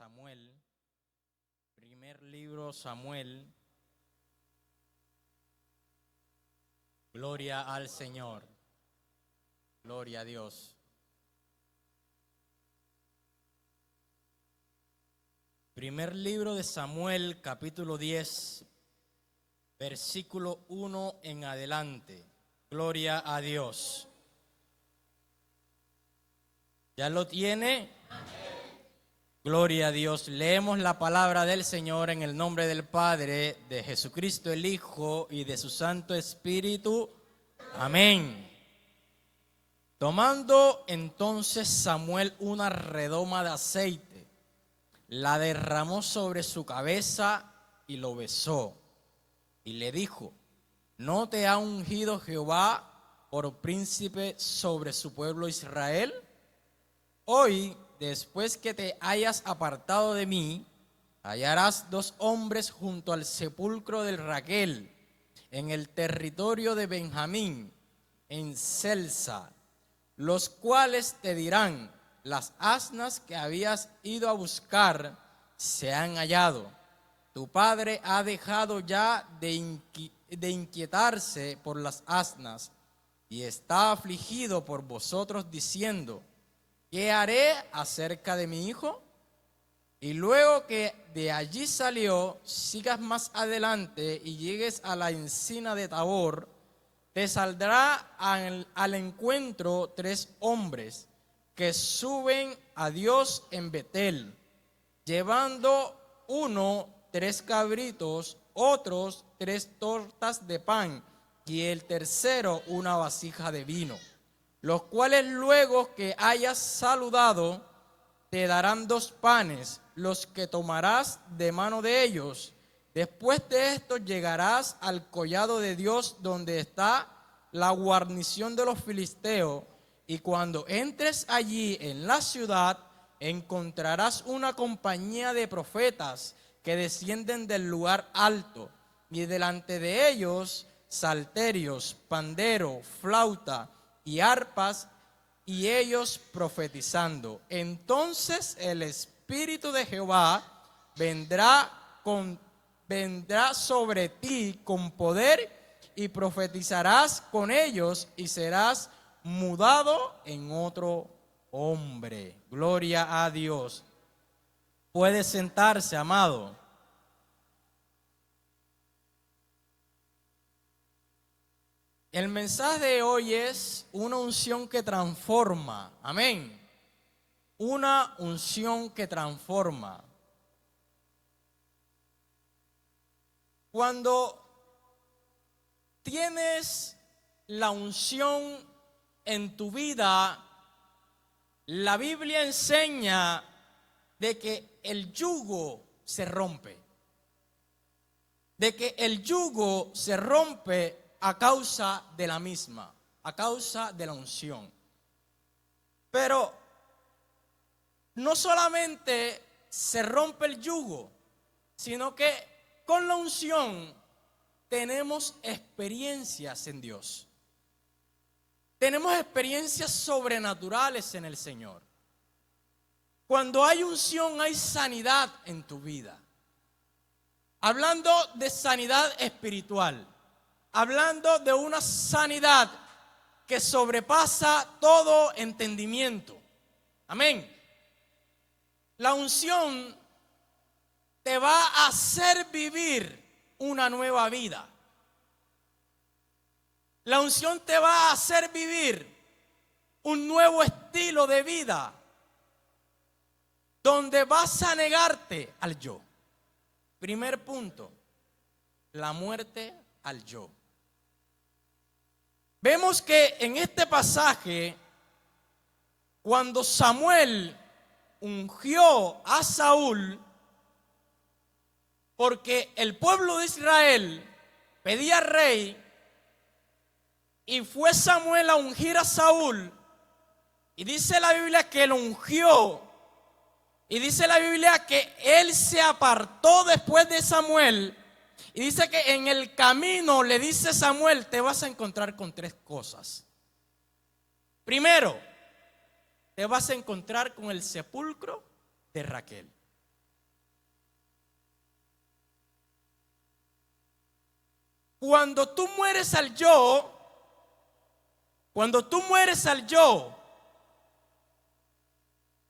Samuel, primer libro Samuel. Gloria al Señor, gloria a Dios. Primer libro de Samuel, capítulo 10, versículo 1 en adelante. Gloria a Dios. ¿Ya lo tiene? Gloria a Dios. Leemos la palabra del Señor en el nombre del Padre, de Jesucristo el Hijo y de su Santo Espíritu. Amén. Tomando entonces Samuel una redoma de aceite, la derramó sobre su cabeza y lo besó. Y le dijo: ¿no te ha ungido Jehová por príncipe sobre su pueblo Israel? Hoy, después que te hayas apartado de mí, hallarás dos hombres junto al sepulcro de Raquel, en el territorio de Benjamín, en Selsa, los cuales te dirán: las asnas que habías ido a buscar se han hallado. Tu padre ha dejado ya de inquietarse por las asnas y está afligido por vosotros, diciendo: ¿qué haré acerca de mi hijo? Y luego que de allí salió, sigas más adelante y llegues a la encina de Tabor, te saldrá al encuentro 3 hombres que suben a Dios en Betel, llevando uno 3 cabritos, otros 3 tortas de pan y el tercero una vasija de vino, los cuales luego que hayas saludado te darán 2 panes, los que tomarás de mano de ellos. Después de esto llegarás al collado de Dios, donde está la guarnición de los filisteos, y cuando entres allí en la ciudad encontrarás una compañía de profetas que descienden del lugar alto, y delante de ellos salterios, pandero, flauta y arpas, y ellos profetizando. Entonces el Espíritu de Jehová vendrá sobre ti con poder, y profetizarás con ellos y serás mudado en otro hombre. Gloria a Dios. Puede sentarse, amado. El mensaje de hoy es una unción que transforma. Amén. Una unción que transforma. Cuando tienes la unción en tu vida, la Biblia enseña de que el yugo se rompe. De que el yugo se rompe a causa de la misma, a causa de la unción. Pero no solamente se rompe el yugo, sino que con la unción tenemos experiencias en Dios. Tenemos experiencias sobrenaturales en el Señor. Cuando hay unción, hay sanidad en tu vida. Hablando de sanidad espiritual, hablando de una sanidad que sobrepasa todo entendimiento. Amén. La unción te va a hacer vivir una nueva vida. La unción te va a hacer vivir un nuevo estilo de vida, donde vas a negarte al yo. Primer punto, la muerte al yo. Vemos que en este pasaje, cuando Samuel ungió a Saúl, porque el pueblo de Israel pedía rey, y fue Samuel a ungir a Saúl, y dice la Biblia que lo ungió, y dice la Biblia que él se apartó después de Samuel. Y dice que en el camino le dice Samuel: te vas a encontrar con 3 cosas. Primero, te vas a encontrar con el sepulcro de Raquel. cuando tú mueres al yo,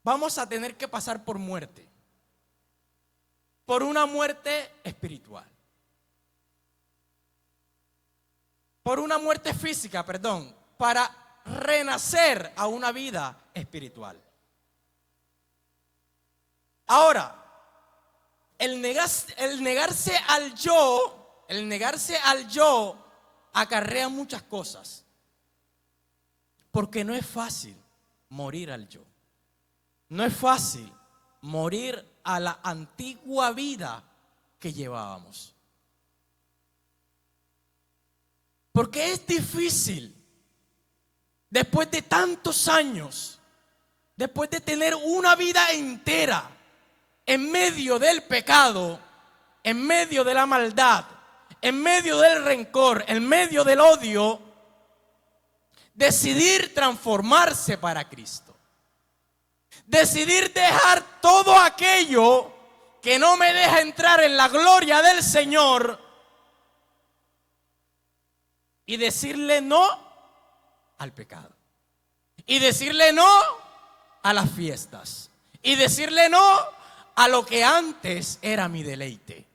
vamos a tener que pasar por muerte. Por una muerte espiritual. Por una muerte física, perdón, para renacer a una vida espiritual. Ahora, el negarse al yo acarrea muchas cosas. Porque no es fácil morir al yo. No es fácil morir a la antigua vida que llevábamos. Porque es difícil, después de tantos años, después de tener una vida entera en medio del pecado, en medio de la maldad, en medio del rencor, en medio del odio, decidir transformarse para Cristo. Decidir dejar todo aquello que no me deja entrar en la gloria del Señor y decirle no al pecado. Y decirle no a las fiestas. Y decirle no a lo que antes era mi deleite.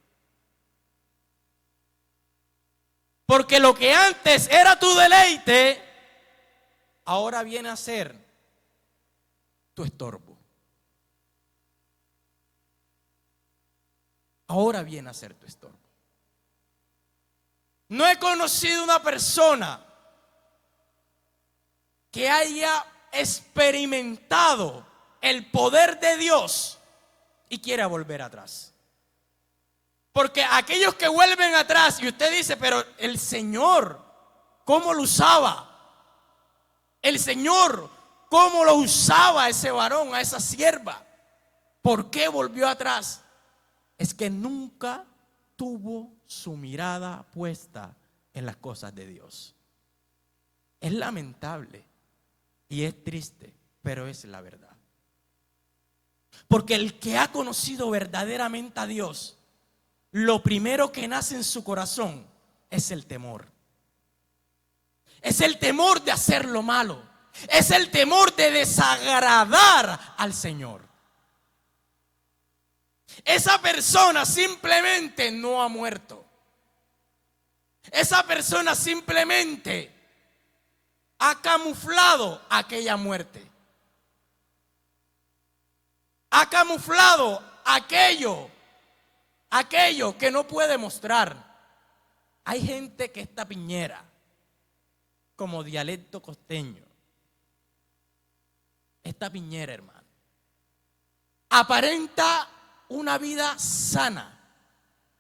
Porque lo que antes era tu deleite, ahora viene a ser tu estorbo. Ahora viene a ser tu estorbo. No he conocido una persona que haya experimentado el poder de Dios y quiera volver atrás. Porque aquellos que vuelven atrás, y usted dice, pero el Señor, ¿cómo lo usaba? El Señor, ¿cómo lo usaba a ese varón, a esa sierva? ¿Por qué volvió atrás? Es que nunca tuvo su mirada puesta en las cosas de Dios. Es lamentable y es triste, pero es la verdad. Porque el que ha conocido verdaderamente a Dios, lo primero que nace en su corazón es el temor. Es el temor de hacer lo malo. Es el temor de desagradar al Señor. Esa persona simplemente no ha muerto. Esa persona simplemente ha camuflado aquella muerte. Ha camuflado aquello que no puede mostrar. Hay gente que está piñera, como dialecto costeño. Esta piñera, hermano, aparenta una vida sana,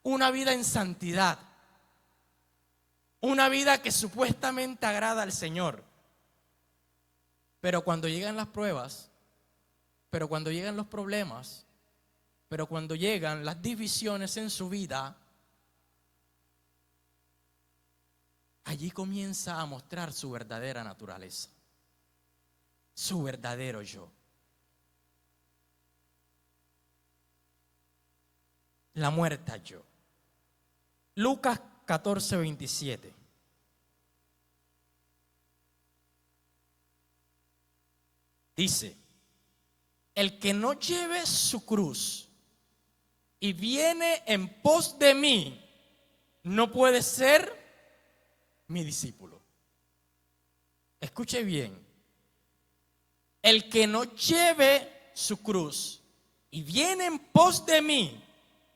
una vida en santidad, una vida que supuestamente agrada al Señor. Pero cuando llegan las pruebas, pero cuando llegan los problemas, pero cuando llegan las divisiones en su vida, allí comienza a mostrar su verdadera naturaleza, su verdadero yo. La muerta yo. Lucas 14:27. Dice: el que no lleve su cruz y viene en pos de mí, no puede ser mi discípulo. Escuche bien. El que no lleve su cruz y viene en pos de mí,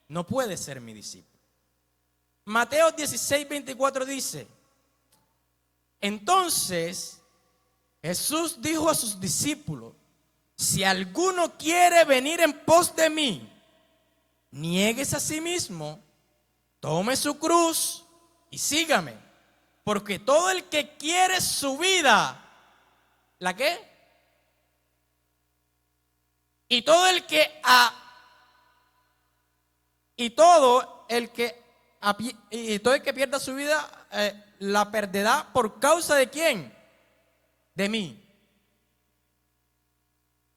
no puede ser mi discípulo. Mateo 16:24 dice: entonces Jesús dijo a sus discípulos: si alguno quiere venir en pos de mí, niéguese a sí mismo, tome su cruz y sígame. Porque todo el que quiere su vida, ¿la qué? Y todo el que pierda su vida, la perderá por causa de ¿quién? De mí.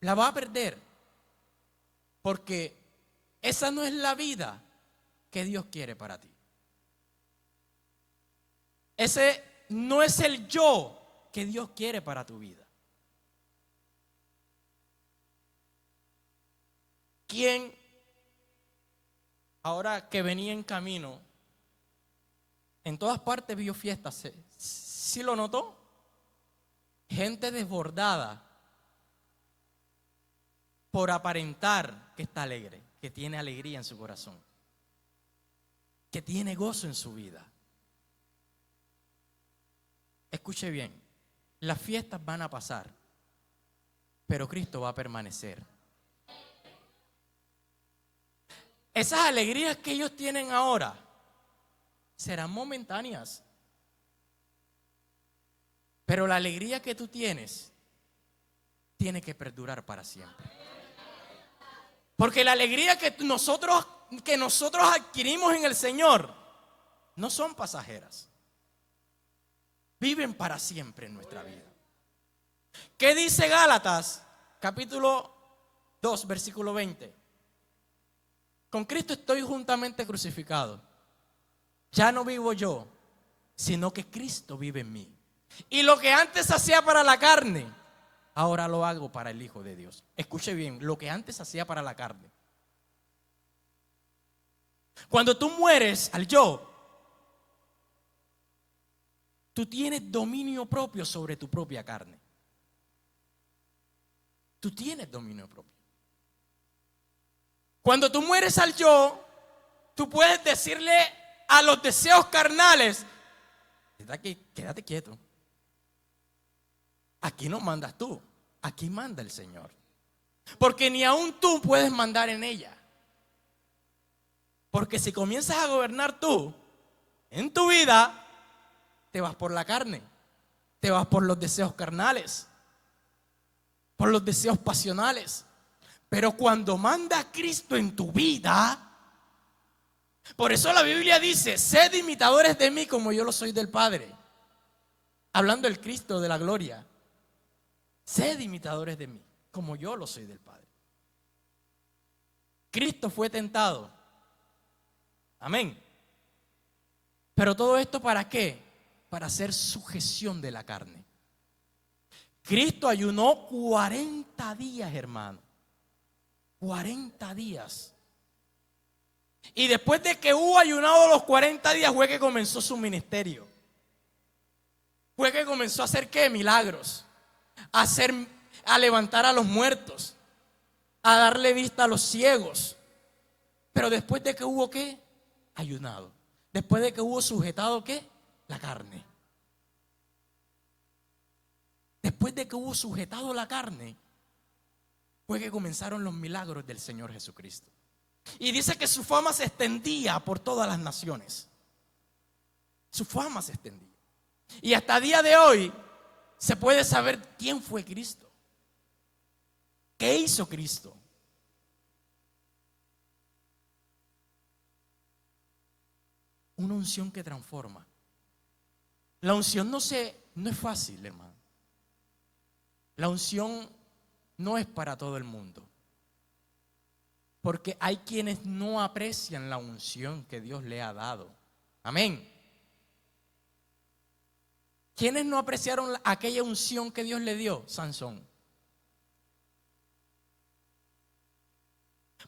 La va a perder. Porque esa no es la vida que Dios quiere para ti. Ese no es el yo que Dios quiere para tu vida. ¿Quién, ahora que venía en camino, en todas partes vio fiestas? ¿Sí lo notó? Gente desbordada por aparentar que está alegre, que tiene alegría en su corazón, que tiene gozo en su vida. Escuche bien, las fiestas van a pasar, pero Cristo va a permanecer. Esas alegrías que ellos tienen ahora serán momentáneas, pero la alegría que tú tienes tiene que perdurar para siempre. Porque la alegría que nosotros adquirimos en el Señor no son pasajeras. Viven para siempre en nuestra vida. ¿Qué dice Gálatas, capítulo 2, versículo 20? Con Cristo estoy juntamente crucificado. Ya no vivo yo, sino que Cristo vive en mí. Y lo que antes hacía para la carne, ahora lo hago para el Hijo de Dios. Escuche bien, lo que antes hacía para la carne. Cuando tú mueres al yo, tú tienes dominio propio sobre tu propia carne. Tú tienes dominio propio. Cuando tú mueres al yo, tú puedes decirle a los deseos carnales: quédate quieto. Aquí no mandas tú, aquí manda el Señor. Porque ni aún tú puedes mandar en ella. Porque si comienzas a gobernar tú en tu vida, te vas por la carne, te vas por los deseos carnales, por los deseos pasionales. Pero cuando manda Cristo en tu vida, por eso la Biblia dice: sed imitadores de mí como yo lo soy del Padre. Hablando del Cristo de la gloria. Sed imitadores de mí como yo lo soy del Padre. Cristo fue tentado. Amén. Pero todo esto ¿para qué? Para hacer sujeción de la carne. Cristo ayunó 40 días, hermano. 40 días. Y después de que hubo ayunado los 40 días fue que comenzó su ministerio. Fue que comenzó a hacer ¿qué? Milagros. A levantar a los muertos. A darle vista a los ciegos. Pero después de que hubo ¿qué? Ayunado. Después de que hubo sujetado ¿qué? La carne. Después de que hubo sujetado la carne, fue que comenzaron los milagros del Señor Jesucristo. Y dice que su fama se extendía por todas las naciones. Su fama se extendía. Y hasta el día de hoy se puede saber quién fue Cristo. ¿Qué hizo Cristo? Una unción que transforma. La unción no es fácil, hermano. La unción no es para todo el mundo. Porque hay quienes no aprecian la unción que Dios le ha dado. Amén. ¿Quiénes no apreciaron aquella unción que Dios le dio? Sansón.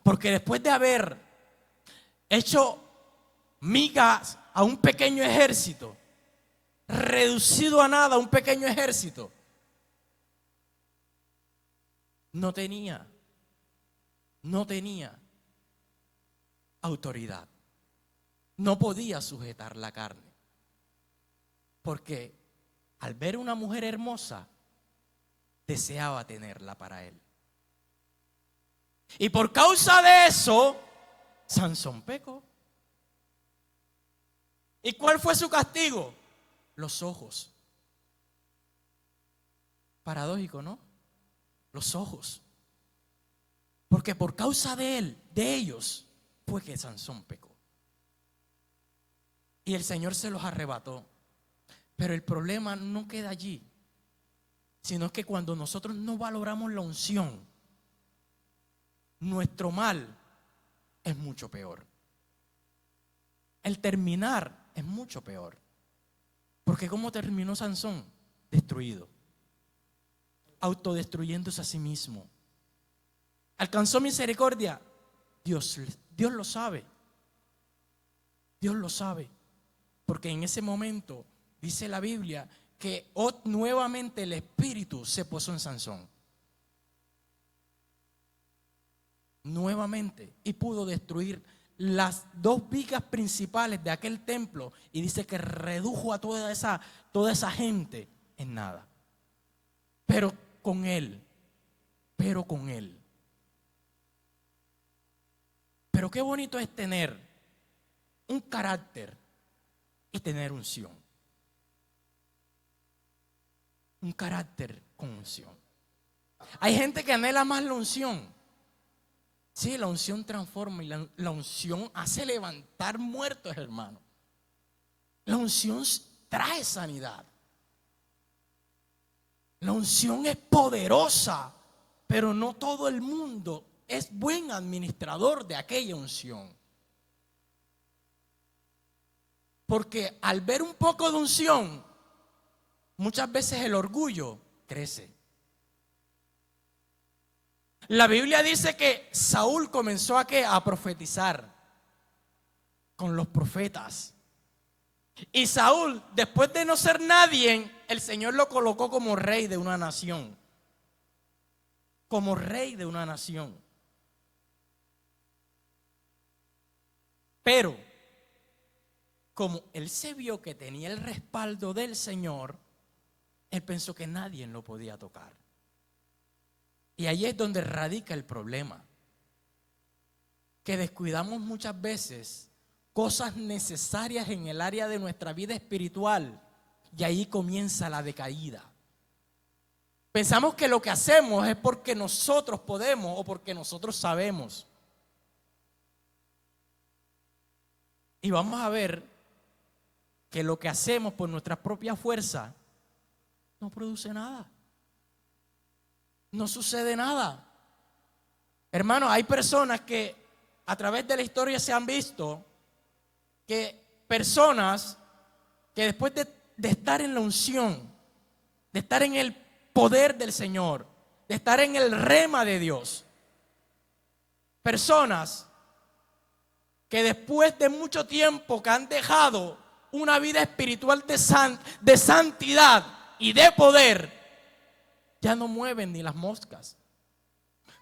Porque después de haber hecho migas a un pequeño ejército, reducido a nada a un pequeño ejército, no tenía autoridad. No podía sujetar la carne. Porque al ver una mujer hermosa, deseaba tenerla para él. Y por causa de eso, Sansón pecó. ¿Y cuál fue su castigo? Los ojos. Paradójico, ¿no? Los ojos. Porque por causa de ellos, fue que Sansón pecó. Y el Señor se los arrebató. Pero el problema no queda allí, sino que cuando nosotros no valoramos la unción, nuestro mal es mucho peor. El terminar es mucho peor. Porque ¿cómo terminó Sansón? Destruido, autodestruyéndose a sí mismo. ¿Alcanzó misericordia? Dios lo sabe. Dios lo sabe. Porque en ese momento dice la Biblia que nuevamente el Espíritu se posó en Sansón. Nuevamente. Y pudo destruir las dos vigas principales de aquel templo. Y dice que redujo a toda esa gente en nada. Pero con él. Pero qué bonito es tener un carácter y tener unción. Un carácter con unción. Hay gente que anhela más la unción. Sí, la unción transforma y la unción hace levantar muertos, hermano. La unción trae sanidad. La unción es poderosa, pero no todo el mundo es buen administrador de aquella unción. Porque al ver un poco de unción, muchas veces el orgullo crece. La Biblia dice que Saúl comenzó a profetizar con los profetas. Y Saúl, después de no ser nadie, el Señor lo colocó como rey de una nación. Como rey de una nación. Pero, como él se vio que tenía el respaldo del Señor, él pensó que nadie lo podía tocar. Y ahí es donde radica el problema. Que descuidamos muchas veces cosas necesarias en el área de nuestra vida espiritual. Y ahí comienza la decaída. Pensamos que lo que hacemos es porque nosotros podemos o porque nosotros sabemos. Y vamos a ver que lo que hacemos por nuestra propia fuerza no produce nada. No sucede nada. Hermano, hay personas que a través de la historia se han visto que personas que después de estar en la unción, de estar en el poder del Señor, de estar en el rema de Dios, personas que después de mucho tiempo que han dejado una vida espiritual de santidad y de poder, ya no mueven ni las moscas.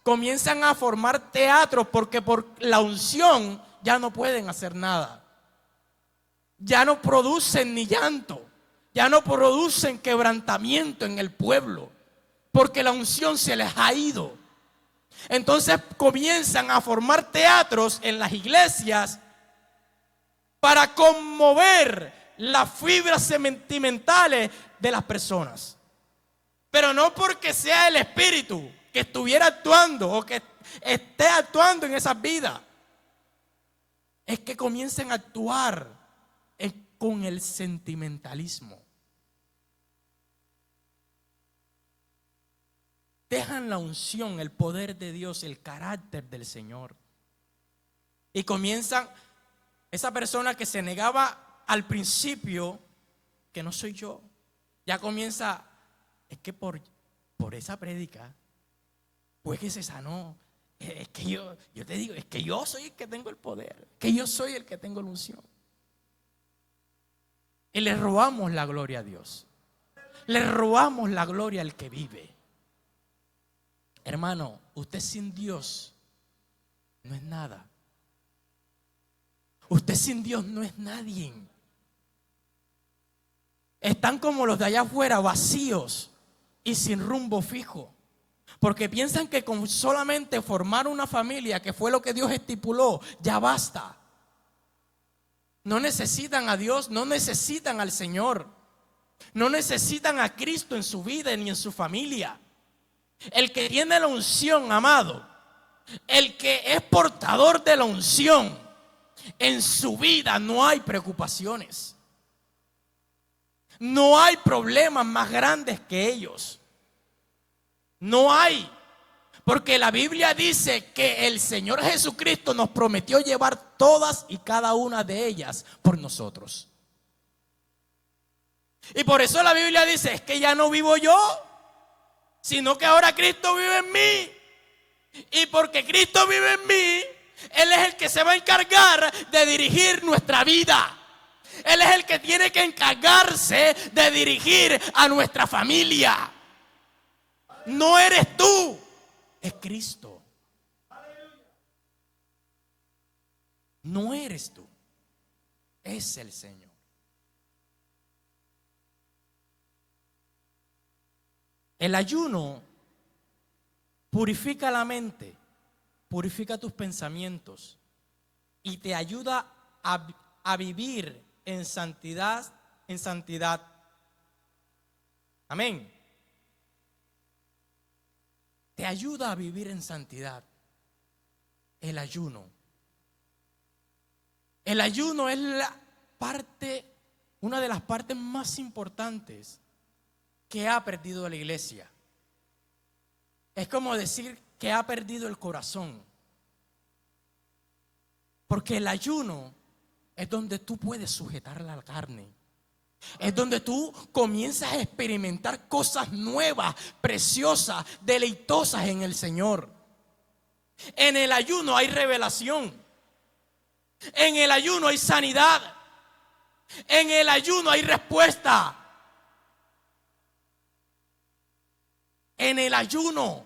Comienzan a formar teatros porque por la unción ya no pueden hacer nada. Ya no producen ni llanto, ya no producen quebrantamiento en el pueblo, porque la unción se les ha ido. Entonces comienzan a formar teatros en las iglesias para conmover las fibras sentimentales de las personas. Pero no porque sea el Espíritu que estuviera actuando o que esté actuando en esas vidas. Es que comiencen a actuar con el sentimentalismo. Dejan la unción, el poder de Dios, el carácter del Señor. Y comienzan, esa persona que se negaba al principio, que no soy yo, ya comienza, es que por esa prédica, pues que se sanó. Es que yo te digo, es que yo soy el que tengo el poder, que yo soy el que tengo la unción. Y le robamos la gloria a Dios. Le robamos la gloria al que vive. Hermano, usted sin Dios no es nada. Usted sin Dios no es nadie. Están como los de allá afuera, vacíos y sin rumbo fijo. Porque piensan que con solamente formar una familia, que fue lo que Dios estipuló, ya basta. No necesitan a Dios, no necesitan al Señor. No necesitan a Cristo en su vida ni en su familia. El que tiene la unción, amado, el que es portador de la unción, en su vida no hay preocupaciones. No hay problemas más grandes que ellos. No hay. Porque la Biblia dice que el Señor Jesucristo nos prometió llevar todas y cada una de ellas por nosotros. Y por eso la Biblia dice, es que ya no vivo yo, sino que ahora Cristo vive en mí. Y porque Cristo vive en mí, Él es el que se va a encargar de dirigir nuestra vida. Él es el que tiene que encargarse de dirigir a nuestra familia. No eres tú, es Cristo. No eres tú, es el Señor. El ayuno purifica la mente, purifica tus pensamientos y te ayuda a vivir en santidad, en santidad. Amén. Te ayuda a vivir en santidad. El ayuno. El ayuno es una de las partes más importantes que ha perdido la iglesia. Es como decir que ha perdido el corazón. Porque el ayuno es donde tú puedes sujetar la carne. Es donde tú comienzas a experimentar cosas nuevas, preciosas, deleitosas en el Señor. En el ayuno hay revelación. En el ayuno hay sanidad. En el ayuno hay respuesta. En el ayuno.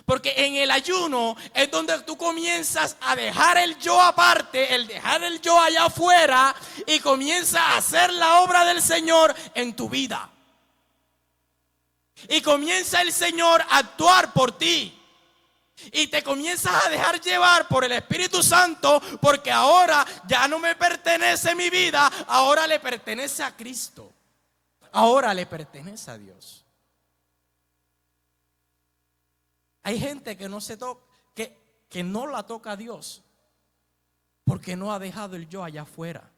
Porque en el ayuno es donde tú comienzas a dejar el yo aparte, el dejar el yo allá afuera y comienzas a hacer la obra del Señor en tu vida. Y comienza el Señor a actuar por ti. Y te comienzas a dejar llevar por el Espíritu Santo, porque ahora ya no me pertenece mi vida, ahora le pertenece a Cristo. Ahora le pertenece a Dios. Hay gente que no se toca, que no la toca a Dios porque no ha dejado el yo allá afuera.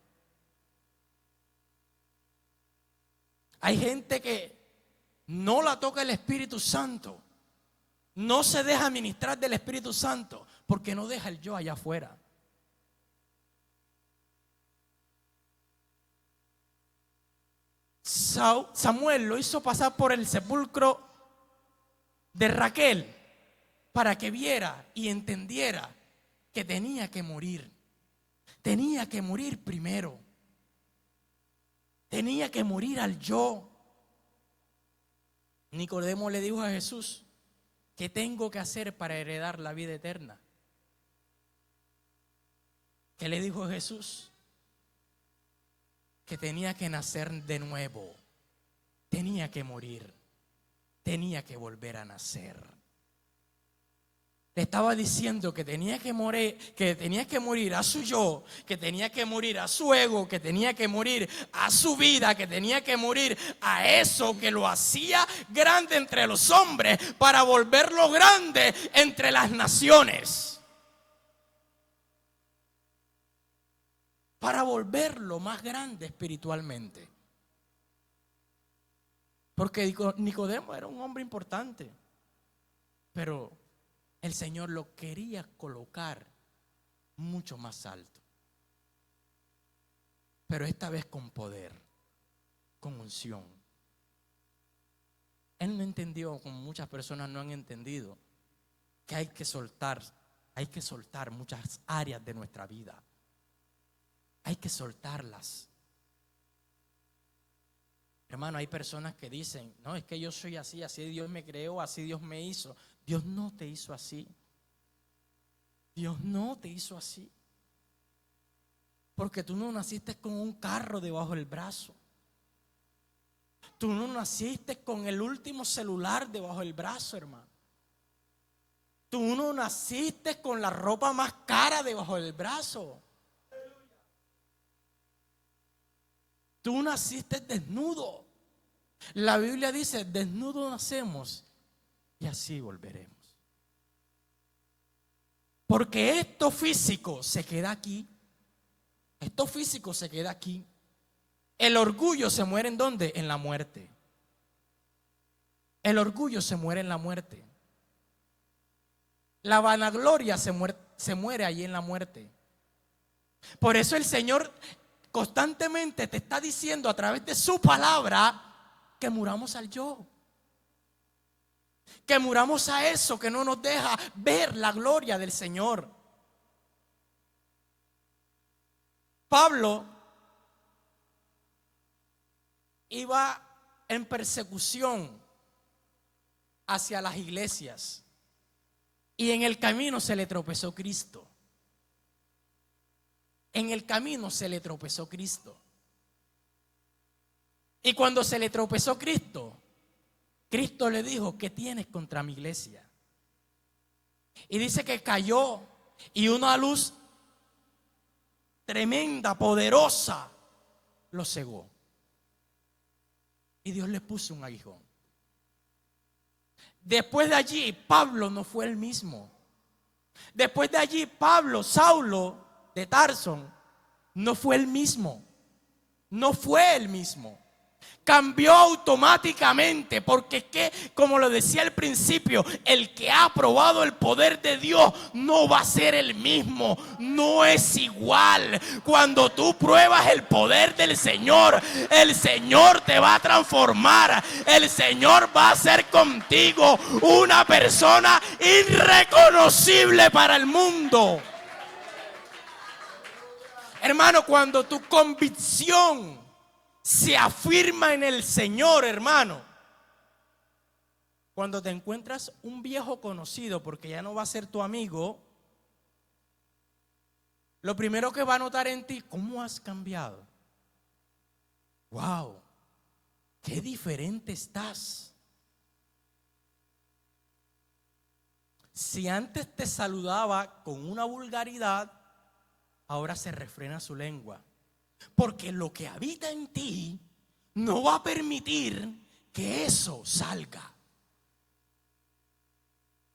Hay gente que no la toca el Espíritu Santo, no se deja ministrar del Espíritu Santo porque no deja el yo allá afuera. Samuel lo hizo pasar por el sepulcro de Raquel para que viera y entendiera que tenía que morir. Tenía que morir primero. Tenía que morir al yo. Nicodemo le dijo a Jesús, ¿qué tengo que hacer para heredar la vida eterna? ¿Qué le dijo Jesús? Que tenía que nacer de nuevo. Tenía que morir. Tenía que volver a nacer. Le estaba diciendo que tenía que morir a su yo, que tenía que morir a su ego, que tenía que morir a su vida, que tenía que morir a eso que lo hacía grande entre los hombres para volverlo grande entre las naciones. Para volverlo más grande espiritualmente. Porque Nicodemo era un hombre importante, pero el Señor lo quería colocar mucho más alto. Pero esta vez con poder, con unción. Él no entendió, como muchas personas no han entendido, que hay que soltar muchas áreas de nuestra vida. Hay que soltarlas. Hermano, hay personas que dicen, no, es que yo soy así, así Dios me creó, así Dios me hizo. Dios no te hizo así. Dios no te hizo así. Porque tú no naciste con un carro debajo del brazo. Tú no naciste con el último celular debajo del brazo, hermano. Tú no naciste con la ropa más cara debajo del brazo. Tú naciste desnudo. La Biblia dice, desnudo nacemos y así volveremos. Porque esto físico se queda aquí. Esto físico se queda aquí. El orgullo se muere ¿en dónde? En la muerte. El orgullo se muere en la muerte. La vanagloria se muere allí en la muerte. Por eso el Señor constantemente te está diciendo a través de su palabra que muramos al yo. Que muramos a eso que no nos deja ver la gloria del Señor. Pablo iba en persecución hacia las iglesias y en el camino se le tropezó Cristo. En el camino se le tropezó Cristo. Y cuando se le tropezó Cristo, Cristo le dijo: ¿qué tienes contra mi iglesia? Y dice que cayó y una luz tremenda, poderosa, lo cegó. Y Dios le puso un aguijón. Después de allí, Pablo no fue el mismo. Después de allí, Pablo, Saulo de Tarso, no fue el mismo. No fue el mismo. Cambió automáticamente, porque es que, como lo decía al principio, el que ha probado el poder de Dios no va a ser el mismo, no es igual. Cuando tú pruebas el poder del Señor, el Señor te va a transformar, el Señor va a hacer contigo una persona irreconocible para el mundo. Hermano, cuando tu convicción se afirma en el Señor, hermano, cuando te encuentras un viejo conocido, porque ya no va a ser tu amigo, lo primero que va a notar en ti: ¿cómo has cambiado? Wow, qué diferente estás. Si antes te saludaba con una vulgaridad, ahora se refrena su lengua. Porque lo que habita en ti no va a permitir que eso salga.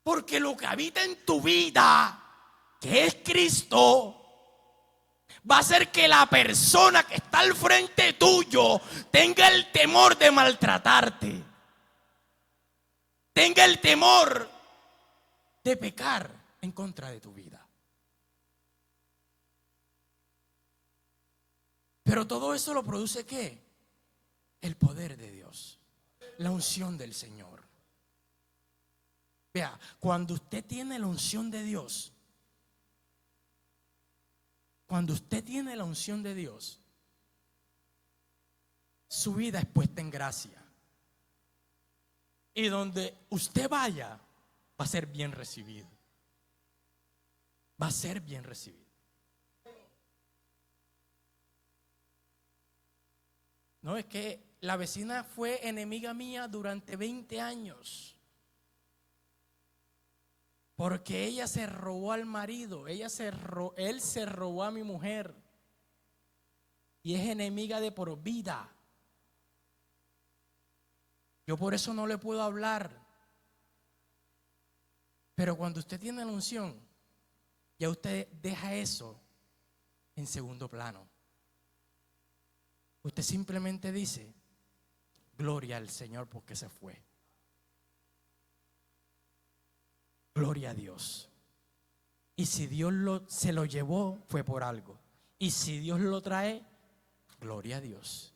Porque lo que habita en tu vida, que es Cristo, va a hacer que la persona que está al frente tuyo tenga el temor de maltratarte, tenga el temor de pecar en contra de tu vida. Pero todo eso lo produce ¿qué? El poder de Dios, la unción del Señor. Vea, cuando usted tiene la unción de Dios, su vida es puesta en gracia. Y donde usted vaya, va a ser bien recibido. Va a ser bien recibido. No, es que la vecina fue enemiga mía durante 20 años. Porque ella se robó al marido, él se robó a mi mujer. Y es enemiga de por vida. Yo por eso no le puedo hablar. Pero cuando usted tiene la unción, ya usted deja eso en segundo plano. Usted simplemente dice: gloria al Señor porque se fue. Gloria a Dios. Y si Dios se lo llevó, fue por algo. Y si Dios lo trae, gloria a Dios.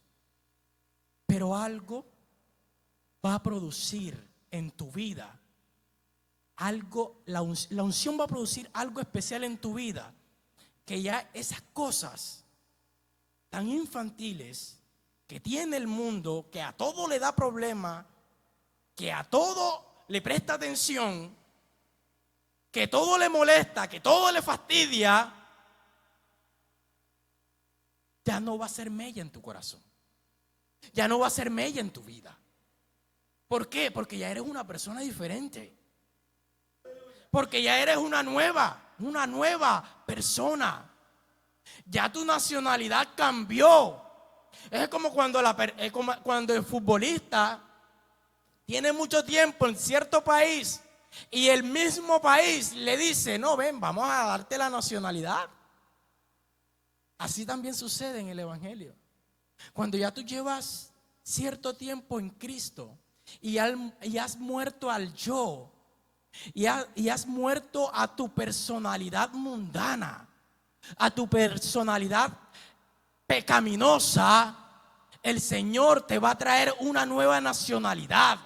Pero algo va a producir en tu vida algo, la unción va a producir algo especial en tu vida, que ya esas cosas tan infantiles que tiene el mundo, que a todo le da problema, que a todo le presta atención, que todo le molesta, que todo le fastidia, ya no va a ser mella en tu corazón, ya no va a ser mella en tu vida. ¿Por qué? Porque ya eres una persona diferente, porque ya eres una nueva persona. Ya tu nacionalidad cambió. Es como cuando el futbolista tiene mucho tiempo en cierto país y el mismo país le dice: no, ven, vamos a darte la nacionalidad. Así también sucede en el evangelio. Cuando ya tú llevas cierto tiempo en Cristo y has muerto al yo y has muerto a tu personalidad mundana, a tu personalidad pecaminosa, el Señor te va a traer una nueva nacionalidad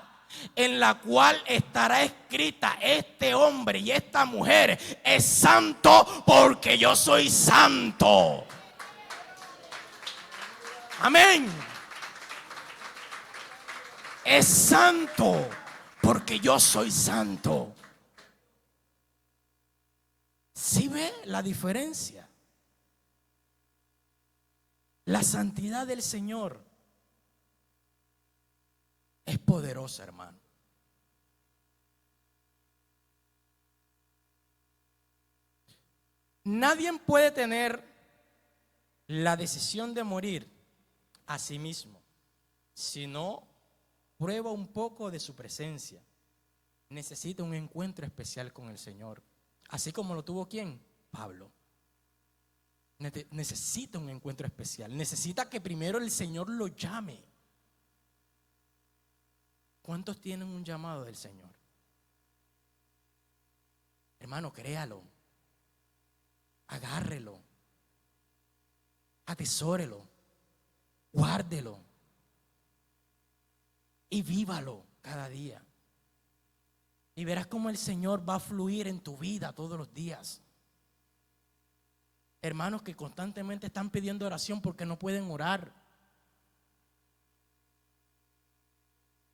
en la cual estará escrita: este hombre y esta mujer es santo porque yo soy santo. Amén. Es santo porque yo soy santo. ¿Sí ve la diferencia? La santidad del Señor es poderosa, hermano. Nadie puede tener la decisión de morir a sí mismo si no prueba un poco de su presencia. Necesita un encuentro especial con el Señor, así como lo tuvo ¿quién? Pablo. Necesita un encuentro especial. Necesita que primero el Señor lo llame. ¿Cuántos tienen un llamado del Señor? Hermano, créalo. Agárrelo. Atesórelo. Guárdelo. Y vívalo cada día. Y verás cómo el Señor va a fluir en tu vida todos los días. Hermanos que constantemente están pidiendo oración porque no pueden orar.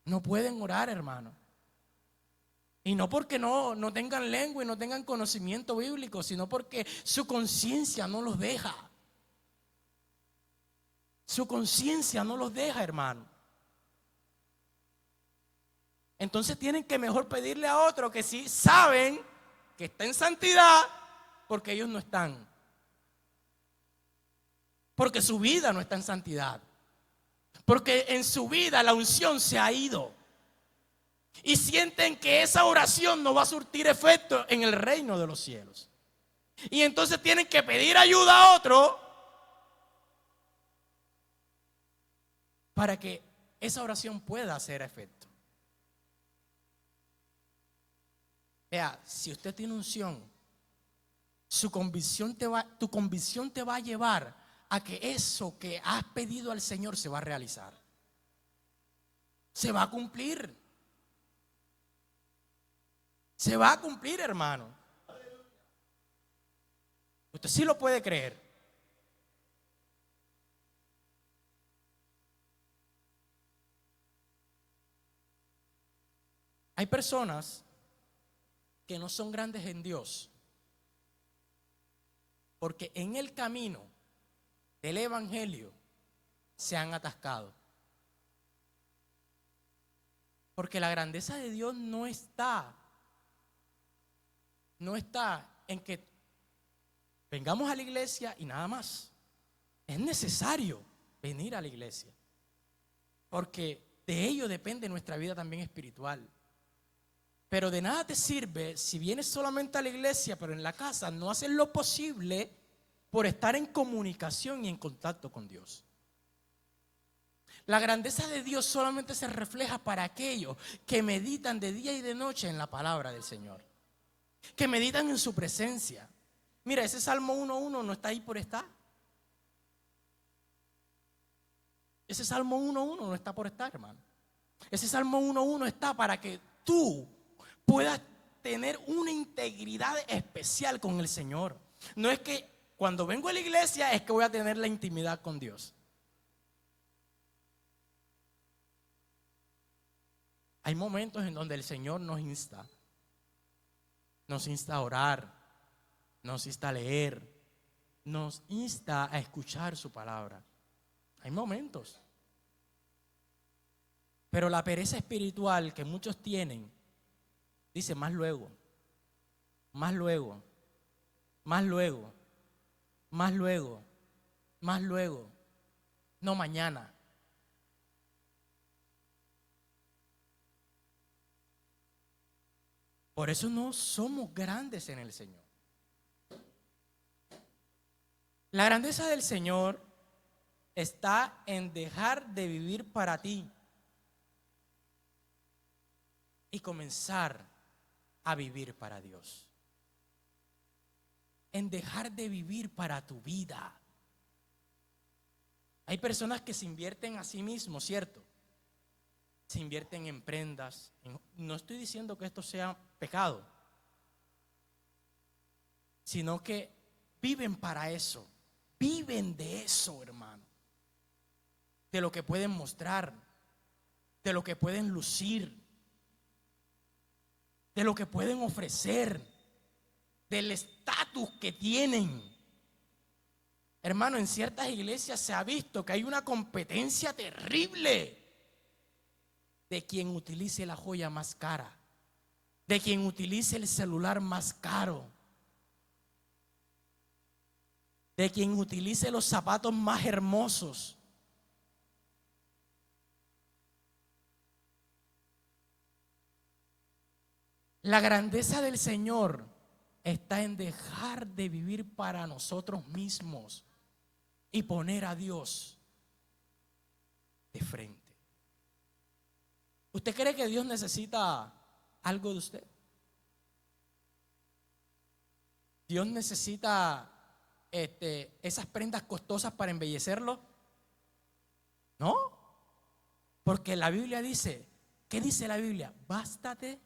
No pueden orar, hermano. Y no porque no tengan lengua y no tengan conocimiento bíblico, sino porque su conciencia no los deja. Su conciencia no los deja, hermano. Entonces tienen que mejor pedirle a otro que sí saben que está en santidad, porque ellos no están. Porque su vida no está en santidad. Porque en su vida la unción se ha ido. Y sienten que esa oración no va a surtir efecto en el reino de los cielos. Y entonces tienen que pedir ayuda a otro para que esa oración pueda hacer efecto. Vea, si usted tiene unción, tu convicción te va a llevar a que eso que has pedido al Señor se va a realizar. Se va a cumplir. Se va a cumplir, hermano. Usted sí lo puede creer. Hay personas que no son grandes en Dios porque en el camino del evangelio se han atascado. Porque la grandeza de Dios no está en que vengamos a la iglesia y nada más. Es necesario venir a la iglesia, porque de ello depende nuestra vida también espiritual. Pero de nada te sirve si vienes solamente a la iglesia, pero en la casa no haces lo posible por estar en comunicación y en contacto con Dios. La grandeza de Dios solamente se refleja para aquellos que meditan de día y de noche en la palabra del Señor, que meditan en su presencia. Mira, ese Salmo 1:1 no está ahí por estar. Ese Salmo 1:1 no está por estar, hermano. Ese Salmo 1:1 está para que tú puedas tener una integridad especial con el Señor. No es que cuando vengo a la iglesia es que voy a tener la intimidad con Dios. Hay momentos en donde el Señor nos insta a orar, nos insta a leer, nos insta a escuchar su palabra. Hay momentos. Pero la pereza espiritual que muchos tienen dice más luego, más luego, más luego, más luego, más luego, no mañana. Por eso no somos grandes en el Señor. La grandeza del Señor está en dejar de vivir para ti y comenzar a vivir para Dios. En dejar de vivir para tu vida. Hay personas que se invierten a sí mismos, ¿cierto? Se invierten en prendas. No estoy diciendo que esto sea pecado, sino que viven para eso. Viven de eso, hermano. De lo que pueden mostrar, de lo que pueden lucir, de lo que pueden ofrecer, del estatus que tienen. Hermano, en ciertas iglesias se ha visto que hay una competencia terrible de quien utilice la joya más cara, de quien utilice el celular más caro, de quien utilice los zapatos más hermosos. La grandeza del Señor está en dejar de vivir para nosotros mismos y poner a Dios de frente. ¿Usted cree que Dios necesita algo de usted? ¿Dios necesita esas prendas costosas para embellecerlo? No, porque la Biblia dice, ¿qué dice la Biblia? Bástate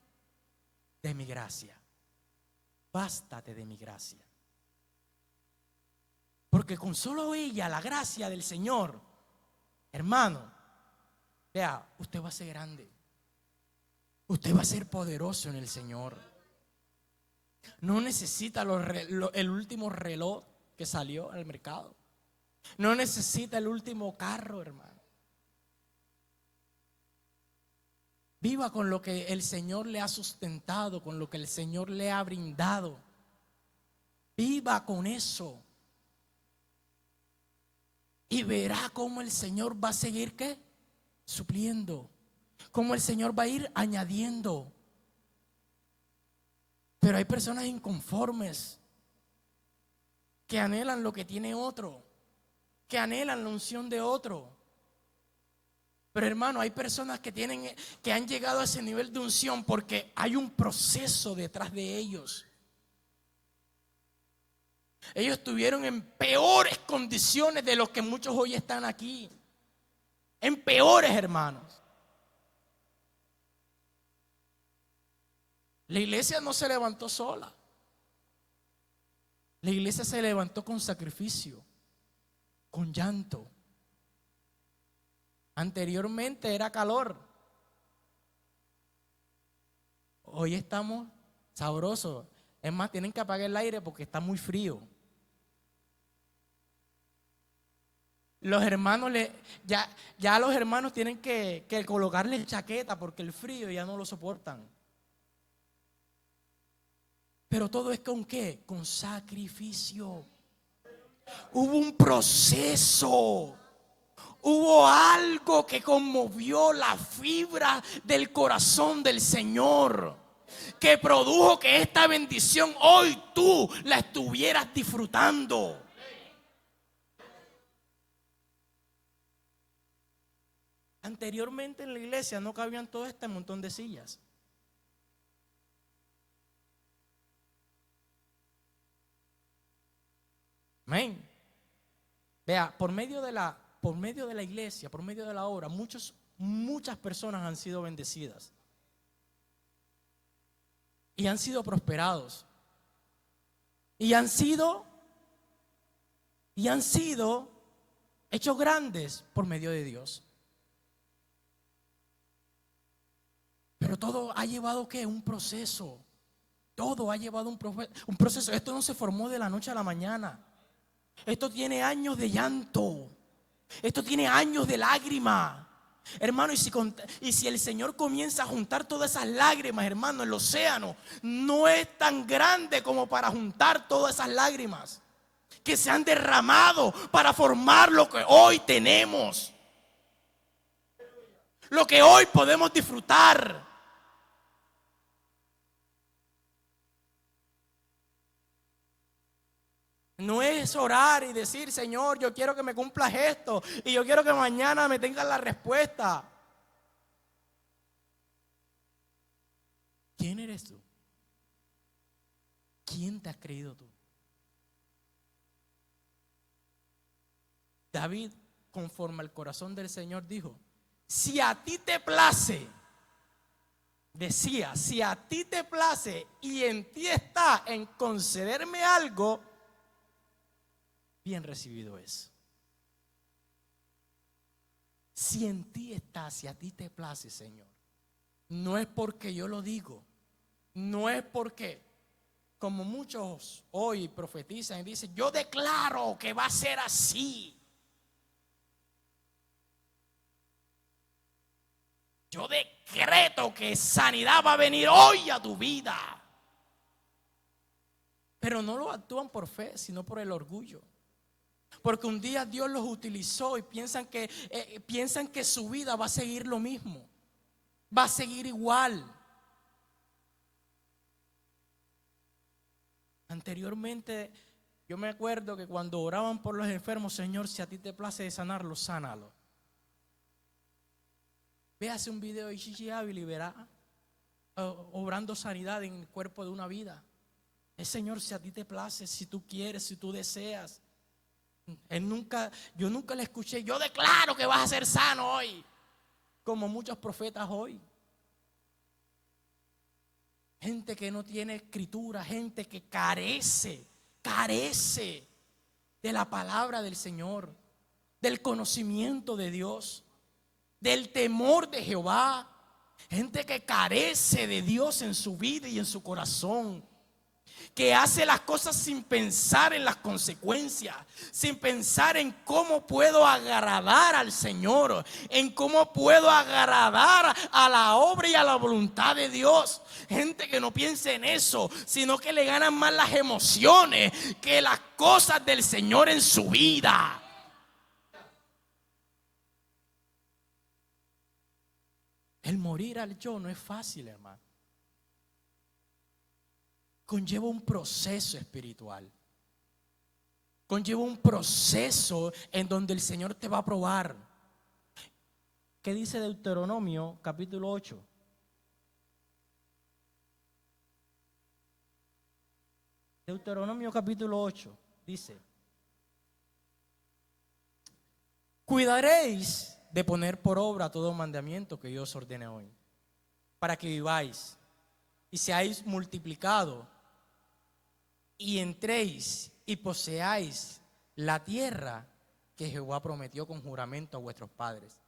de mi gracia. Bástate de mi gracia. Porque con solo ella, la gracia del Señor, hermano, vea, usted va a ser grande. Usted va a ser poderoso en el Señor. No necesita el último reloj que salió al mercado. No necesita el último carro, hermano. Viva con lo que el Señor le ha sustentado, con lo que el Señor le ha brindado. Viva con eso. Y verá cómo el Señor va a seguir, ¿qué? Supliendo. Cómo el Señor va a ir añadiendo. Pero hay personas inconformes que anhelan lo que tiene otro, que anhelan la unción de otro. Pero hermano, hay personas que han llegado a ese nivel de unción porque hay un proceso detrás de ellos. Ellos estuvieron en peores condiciones de los que muchos hoy están aquí. En peores, hermanos. La iglesia no se levantó sola. La iglesia se levantó con sacrificio, con llanto. Anteriormente era calor. Hoy estamos sabrosos. Es más, tienen que apagar el aire porque está muy frío. Los hermanos ya los hermanos tienen que colocarle chaqueta porque el frío ya no lo soportan. Pero todo es con ¿qué? Con sacrificio. Hubo un proceso. Hubo algo que conmovió la fibra del corazón del Señor, que produjo que esta bendición hoy tú la estuvieras disfrutando. Anteriormente en la iglesia no cabían todo este montón de sillas. Amén. Vea, por medio de la iglesia, por medio de la obra, muchas personas han sido bendecidas y han sido prosperados y han sido hechos grandes por medio de Dios. Pero todo ha llevado ¿qué? Un proceso. Todo ha llevado un proceso. Esto no se formó de la noche a la mañana. Esto tiene años de llanto. Esto tiene años de lágrima. Hermano, y si el Señor comienza a juntar todas esas lágrimas, hermano, el océano no es tan grande como para juntar todas esas lágrimas que se han derramado para formar lo que hoy tenemos, lo que hoy podemos disfrutar. No es orar y decir, Señor, yo quiero que me cumplas esto y yo quiero que mañana me tengas la respuesta. ¿Quién eres tú? ¿Quién te has creído tú? David conforme al corazón del Señor, dijo: si a ti te place, decía, si a ti te place y en ti está en concederme algo, bien recibido es. Si en ti está, si a ti te place, Señor, no es porque yo lo digo, no es porque, como muchos hoy profetizan y dicen: yo declaro que va a ser así. Yo decreto que sanidad va a venir hoy a tu vida. Pero no lo actúan por fe, sino por el orgullo. Porque un día Dios los utilizó y piensan que su vida va a seguir lo mismo, va a seguir igual. Anteriormente, yo me acuerdo que cuando oraban por los enfermos: Señor, si a ti te place sanarlos, sánalo. Véase un video de Gigi Ávila y verá obrando sanidad en el cuerpo de una vida. El Señor, si a ti te place, si tú quieres, si tú deseas. Yo nunca le escuché: yo declaro que vas a ser sano hoy, como muchos profetas hoy. Gente que no tiene escritura, gente que carece de la palabra del Señor, del conocimiento de Dios, del temor de Jehová. Gente que carece de Dios en su vida y en su corazón, que hace las cosas sin pensar en las consecuencias, sin pensar en cómo puedo agradar al Señor, en cómo puedo agradar a la obra y a la voluntad de Dios. Gente que no piensa en eso, sino que le ganan más las emociones que las cosas del Señor en su vida. El morir al yo no es fácil, hermano. Conlleva un proceso espiritual. Conlleva un proceso en donde el Señor te va a probar. ¿Qué dice Deuteronomio capítulo 8? Deuteronomio capítulo 8 dice: cuidaréis de poner por obra todo mandamiento que yo os ordene hoy, para que viváis y seáis multiplicado y entréis y poseáis la tierra que Jehová prometió con juramento a vuestros padres.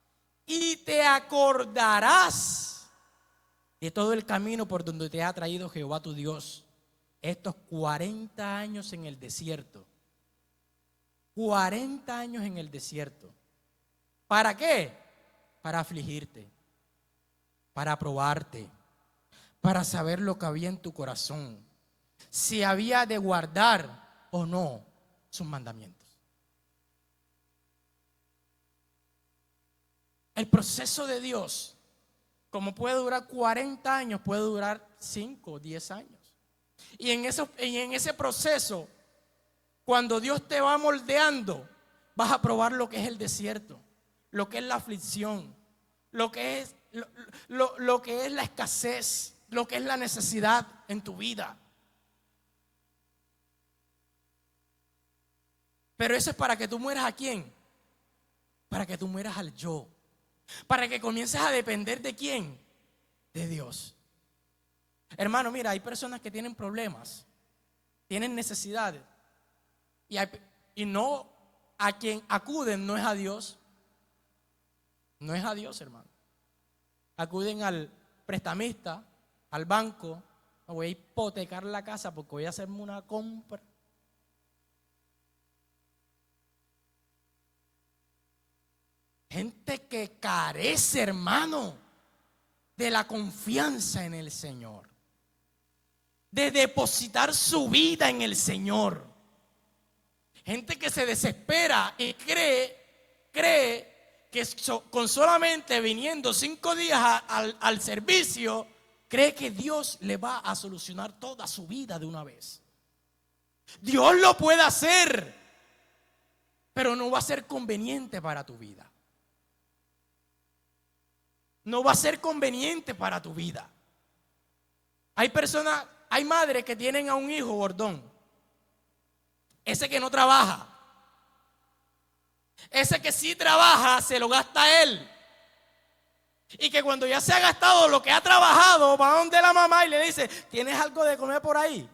Y te acordarás de todo el camino por donde te ha traído Jehová tu Dios estos 40 años en el desierto. 40 años en el desierto. ¿Para qué? Para afligirte, para probarte, para saber lo que había en tu corazón, si había de guardar o no sus mandamientos. El proceso de Dios, como puede durar 40 años, puede durar 5 o 10 años. Y en ese proceso, cuando Dios te va moldeando, vas a probar lo que es el desierto, lo que es la aflicción, lo que es la escasez, lo que es la necesidad en tu vida. Pero eso es para que tú mueras ¿a quién? Para que tú mueras al yo. Para que comiences a depender ¿de quién? De Dios. Hermano, mira, hay personas que tienen problemas, tienen necesidades, y no, a quien acuden no es a Dios. No es a Dios, hermano. Acuden al prestamista, al banco: me voy a hipotecar la casa porque voy a hacerme una compra. Gente que carece, hermano, de la confianza en el Señor, de depositar su vida en el Señor. Gente que se desespera y cree que con solamente viniendo 5 días al servicio, cree que Dios le va a solucionar toda su vida de una vez. Dios lo puede hacer, pero no va a ser conveniente para tu vida. No va a ser conveniente para tu vida. Hay madres que tienen a un hijo bordón, ese que no trabaja, Ese que sí trabaja, se lo gasta él. Y que cuando ya se ha gastado lo que ha trabajado, va donde la mamá y le dice: ¿tienes algo de comer por ahí?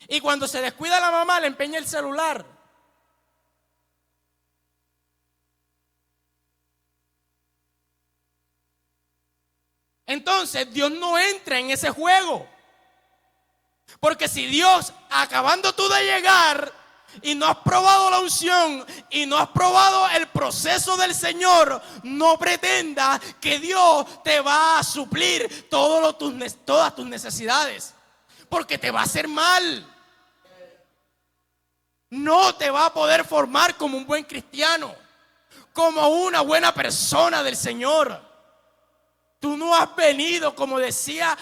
Y cuando se descuida la mamá, le empeña el celular. Entonces Dios no entra en ese juego. Porque si Dios, acabando tú de llegar y no has probado la unción y no has probado el proceso del Señor, no pretenda que Dios te va a suplir todas tus necesidades, porque te va a hacer mal. No te va a poder formar como un buen cristiano, como una buena persona del Señor. Tú no has venido, como decía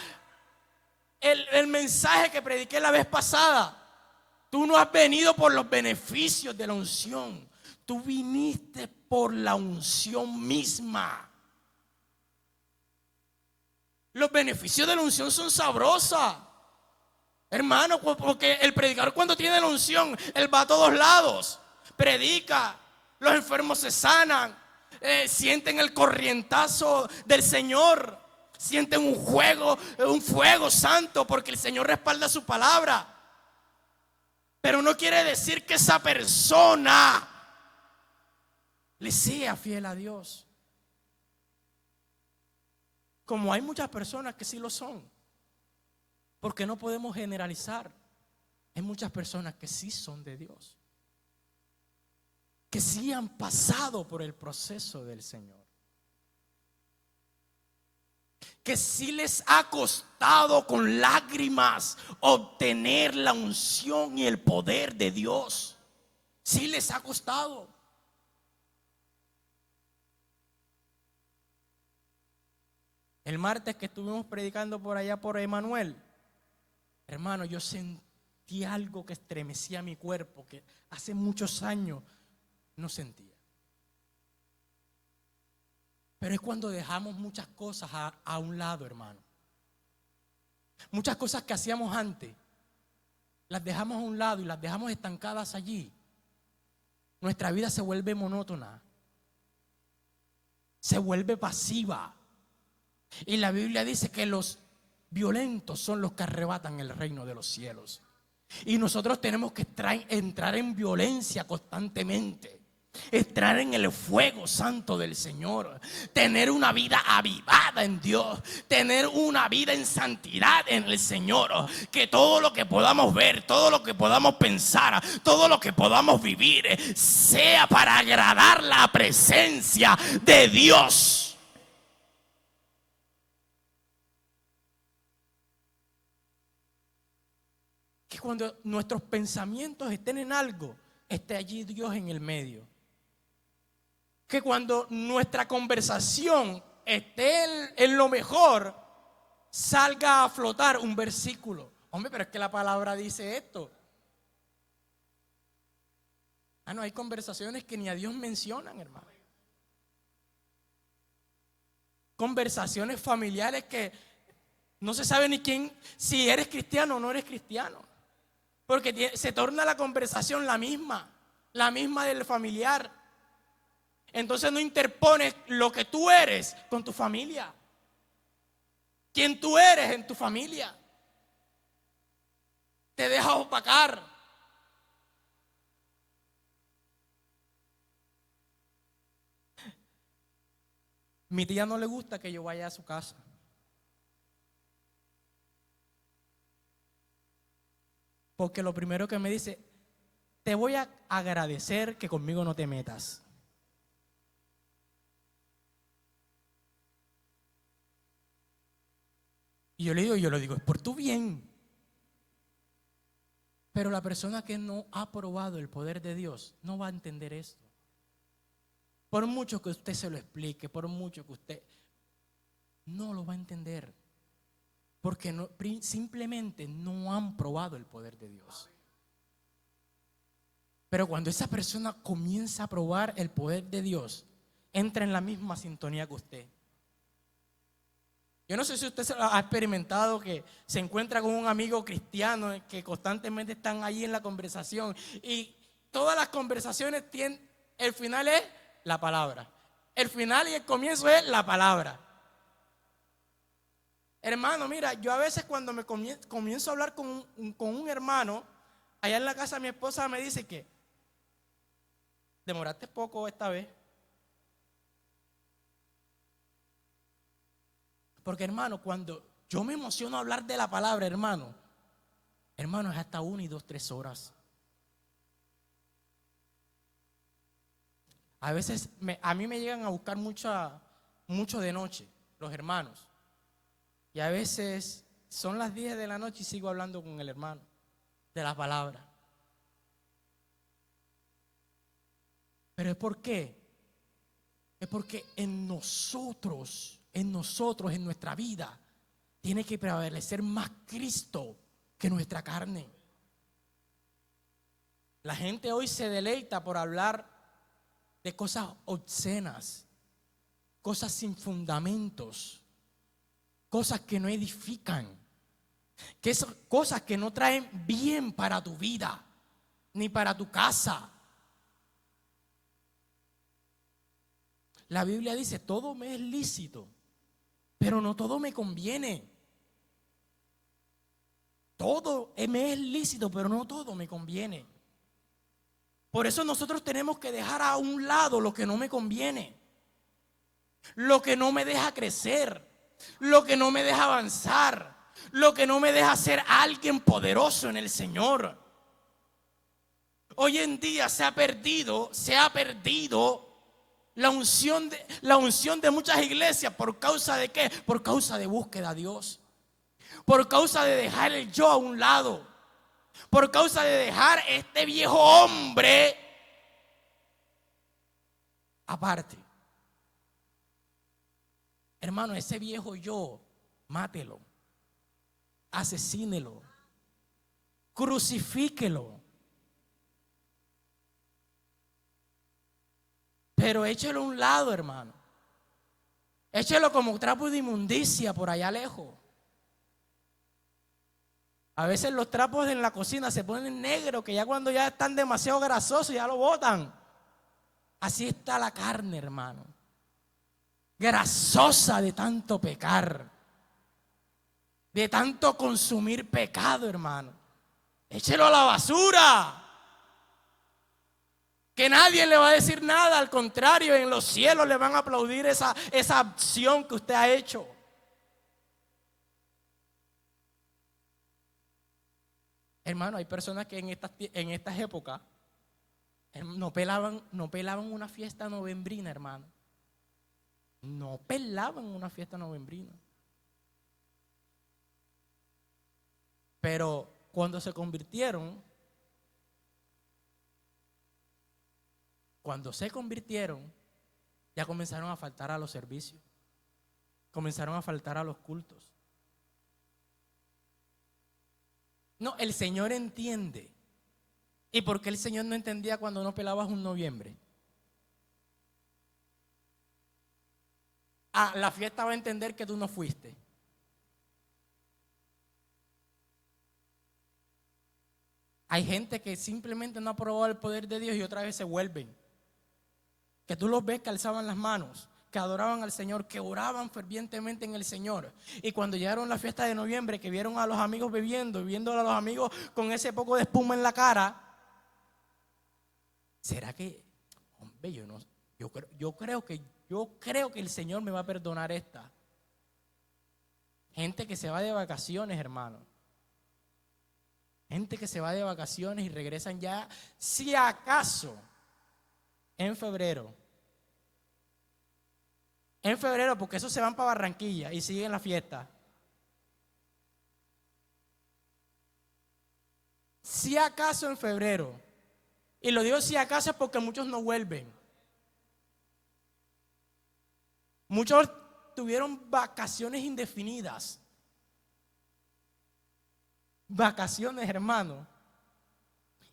el mensaje que prediqué la vez pasada, tú no has venido por los beneficios de la unción. Tú viniste por la unción misma. Los beneficios de la unción son sabrosos, hermano, porque el predicador, cuando tiene la unción, él va a todos lados, predica, los enfermos se sanan, sienten el corrientazo del Señor, sienten un fuego santo, porque el Señor respalda su palabra. Pero no quiere decir que esa persona le sea fiel a Dios, como hay muchas personas que sí lo son. Porque no podemos generalizar. Hay muchas personas que sí son de Dios, que sí han pasado por el proceso del Señor, que sí les ha costado con lágrimas obtener la unción y el poder de Dios. Sí les ha costado. El martes que estuvimos predicando por allá por Emanuel, hermano, yo sentí algo que estremecía mi cuerpo, que hace muchos años no sentía. Pero es cuando dejamos muchas cosas a un lado, hermano. Muchas cosas que hacíamos antes, las dejamos a un lado y las dejamos estancadas allí. Nuestra vida se vuelve monótona, se vuelve pasiva. Y la Biblia dice que los violentos son los que arrebatan el reino de los cielos. Y nosotros tenemos que entrar en violencia constantemente, entrar en el fuego santo del Señor, tener una vida avivada en Dios, tener una vida en santidad en el Señor. Que todo lo que podamos ver, todo lo que podamos pensar, todo lo que podamos vivir sea para agradar la presencia de Dios. Que cuando nuestros pensamientos estén en algo, esté allí Dios en el medio. Que cuando nuestra conversación esté en lo mejor, salga a flotar un versículo. Hombre, pero es que la palabra dice esto. No, hay conversaciones que ni a Dios mencionan, hermano. Conversaciones familiares que no se sabe ni quién, si eres cristiano o no eres cristiano. Porque se torna la conversación la misma del familiar. Entonces no interpones lo que tú eres con tu familia, quién tú eres en tu familia. Te dejas opacar. Mi tía no le gusta que yo vaya a su casa. Porque lo primero que me dice: te voy a agradecer que conmigo no te metas. Y yo le digo, es por tu bien. Pero la persona que no ha probado el poder de Dios no va a entender esto. Por mucho que usted se lo explique, por mucho que usted, no lo va a entender. Porque simplemente no han probado el poder de Dios. Pero cuando esa persona comienza a probar el poder de Dios, entra en la misma sintonía que usted. Yo no sé si usted se lo ha experimentado, que se encuentra con un amigo cristiano que constantemente están ahí en la conversación y todas las conversaciones tienen, el final es la palabra. El final y el comienzo es la palabra. Hermano, mira, yo a veces cuando me comienzo a hablar con un hermano, allá en la casa mi esposa me dice que demoraste poco esta vez. Porque hermano, cuando yo me emociono a hablar de la palabra, hermano, es hasta 1 y 2, 3 horas. A veces a mí me llegan a buscar mucho de noche los hermanos. Y a veces son las 10 de la noche y sigo hablando con el hermano de la palabra. ¿Pero es por qué? Es porque en nosotros, en nuestra vida, tiene que prevalecer más Cristo que nuestra carne. La gente hoy se deleita por hablar de cosas obscenas, cosas sin fundamentos, cosas que no edifican, cosas que no traen bien para tu vida, ni para tu casa. La Biblia dice, todo me es lícito, pero no todo me conviene. Todo me es lícito, pero no todo me conviene. Por eso nosotros tenemos que dejar a un lado lo que no me conviene, lo que no me deja crecer, lo que no me deja avanzar, lo que no me deja ser alguien poderoso en el Señor. Hoy en día se ha perdido la unción de muchas iglesias. ¿Por causa de qué? Por causa de búsqueda a Dios, por causa de dejar el yo a un lado, por causa de dejar este viejo hombre aparte. Hermano, ese viejo yo, mátelo, asesínelo, crucifíquelo, pero échelo a un lado, hermano. Échelo como trapo de inmundicia por allá lejos. A veces los trapos en la cocina se ponen negros, que ya cuando ya están demasiado grasosos ya lo botan. Así está la carne, hermano, grasosa de tanto pecar, de tanto consumir pecado, hermano. Échelo a la basura, que nadie le va a decir nada. Al contrario, en los cielos le van a aplaudir esa acción que usted ha hecho. Hermano, hay personas que en estas épocas no pelaban una fiesta novembrina, hermano. No pelaban una fiesta novembrina. Pero cuando se convirtieron, ya comenzaron a faltar a los servicios, comenzaron a faltar a los cultos. No, el Señor entiende. ¿Y por qué el Señor no entendía cuando no pelabas un noviembre? La fiesta va a entender que tú no fuiste. Hay gente que simplemente no ha probado el poder de Dios y otra vez se vuelven. Que tú los ves que alzaban las manos, que adoraban al Señor, que oraban fervientemente en el Señor. Y cuando llegaron la fiesta de noviembre, que vieron a los amigos bebiendo y viendo a los amigos con ese poco de espuma en la cara, ¿será que, hombre, yo creo que el Señor me va a perdonar esta? Gente que se va de vacaciones, hermano. Gente que se va de vacaciones y regresan ya, si acaso, en febrero. En febrero, porque esos se van para Barranquilla y siguen la fiesta. Si acaso en febrero. Y lo digo si acaso es porque muchos no vuelven. Muchos tuvieron vacaciones indefinidas. Vacaciones, hermano.